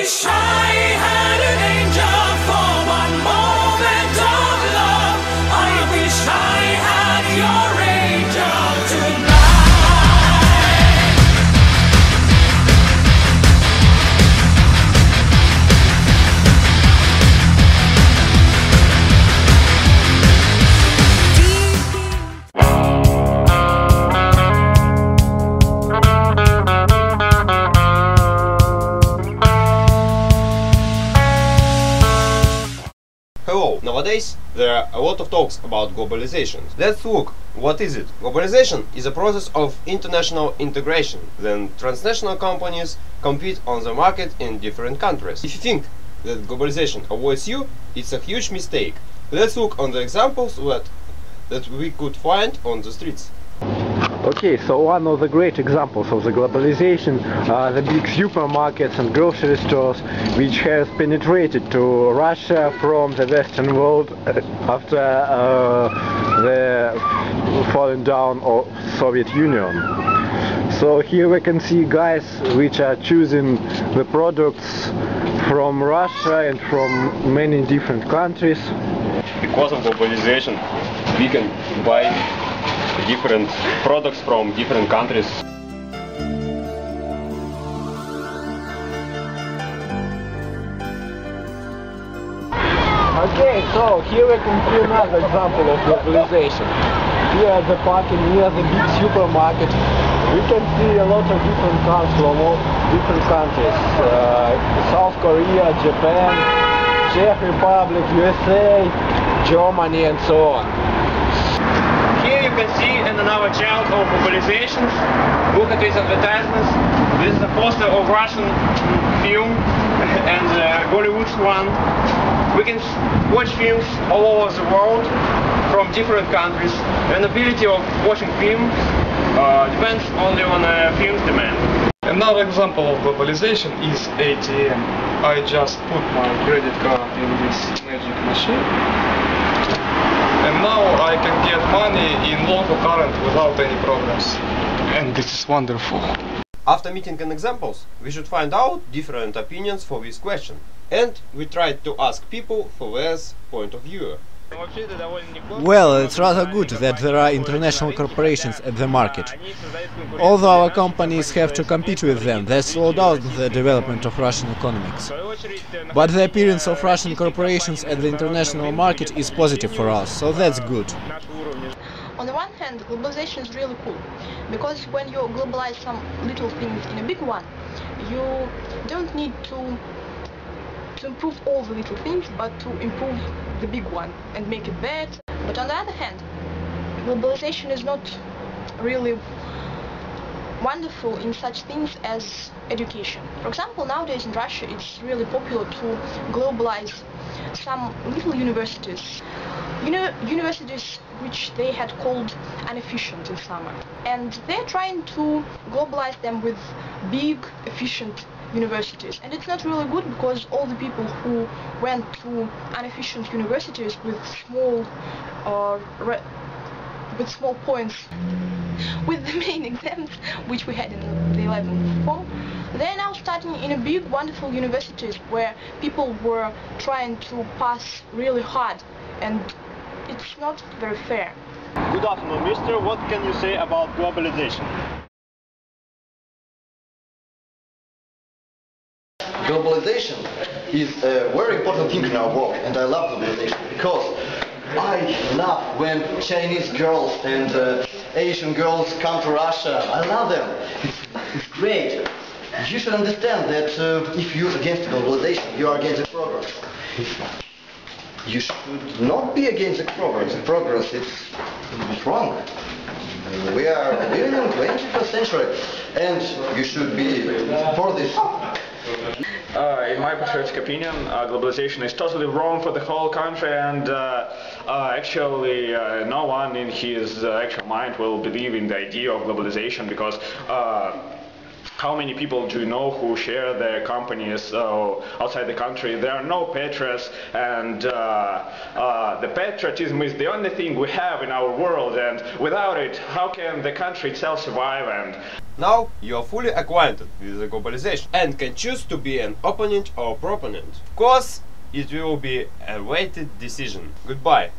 wish I had an angel for one moment of love. I wish I had your angel tonight. Hello! Nowadays there are a lot of talks about globalization. Let's look, what is it? Globalization is a process of international integration. Then transnational companies compete on the market in different countries. If you think that globalization avoids you, it's a huge mistake. Let's look on the examples that we could find on the streets. Okay, so one of the great examples of the globalization are the big supermarkets and grocery stores which has penetrated to Russia from the Western world after the falling down of Soviet Union. So here we can see guys which are choosing the products from Russia and from many different countries. Because of globalization we can buy different products from different countries. Okay, so here we can see another example of globalization. Here at the parking near the big supermarket we can see a lot of different cars from all different countries. South Korea, Japan, Czech Republic, USA, Germany and so on. Here you can see another child of globalization. Look at these advertisements. This is a poster of Russian film and Bollywood one. We can watch films all over the world from different countries. And the ability of watching film depends only on film's demand. Another example of globalization is ATM. I just put my credit card in this magic machine. And now I can get money in local current without any problems. And this is wonderful. After meeting an examples, we should find out different opinions for this question. And we tried to ask people for their point of view. Well, it's rather good that there are international corporations at the market. Although our companies have to compete with them, they slow down the development of Russian economics. But the appearance of Russian corporations at the international market is positive for us, so that's good. On the one hand, globalization is really cool, because when you globalize some little things in a big one, you don't need to improve all the little things, but to improve the big one and make it better. But on the other hand, globalization is not really wonderful in such things as education. For example, nowadays in Russia it's really popular to globalize some little universities. Universities which they had called inefficient in summer. And they're trying to globalize them with big, efficient universities. And it's not really good, because all the people who went to inefficient universities with small points with the main exams which we had in the 11th form, they're now studying in a big, wonderful universities where people were trying to pass really hard, and it's not very fair. Good afternoon, mister. What can you say about globalization? Globalization is a very important thing in our world, and I love globalization because I love when Chinese girls and Asian girls come to Russia. I love them. It's great. You should understand that if you're against globalization, you are against the progress. You should not be against the progress. Progress, it's wrong. We are living in the 21st century, and you should be for this. In my patriotic opinion, globalization is totally wrong for the whole country, and actually no one in his actual mind will believe in the idea of globalization, because how many people do you know who share their companies outside the country? There are no patriots, and the patriotism is the only thing we have in our world, and without it, how can the country itself survive? And Now you are fully acquainted with the globalization and can choose to be an opponent or proponent. Of course, it will be a weighted decision. Goodbye.